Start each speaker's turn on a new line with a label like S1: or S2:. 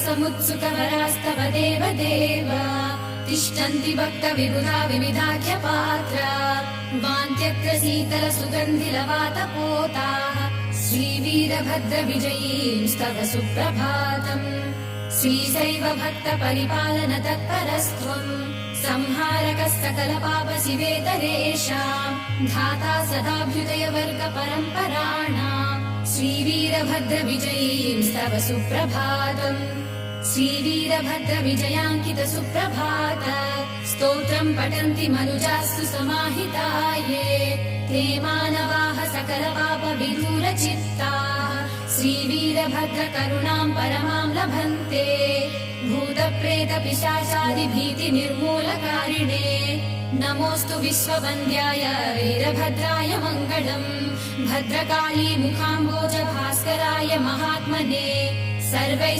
S1: समुत्सुकवरास्तव देवदेव तिष्ठन्ति भक्तविबुधा विविधाख्यपात्रा वान्त्यग्रशीतल सुगन्धिलवातपोताः श्रीवीरभद्रविजयींस्तव सुप्रभातम् श्रीशैव भक्तपरिपालन तत्परस्त्वम् संहारकः सकलपापशिवेतरेषाम् धाता सदाभ्युदयवर्गपरम्पराणाम् श्रीवीरभद्रविजयींस्तव सुप्रभातम् श्रीवीरभद्रविजयाङ्कित सुप्रभात स्तोत्रम् पठन्ति मनुजास्तु समाहिताये ते मानवाः सकलपापविदूरचित्ताः श्रीवीरभद्रकरुणाम् परमाम् लभन्ते भूतप्रेतपिशाचादिभीतिनिर्मूलकारिणे नमोऽस्तु विश्ववन्द्याय वीरभद्राय मङ्गलम् भद्रकाली मुखाम्बोज भास्कराय महात्मने सर्वैः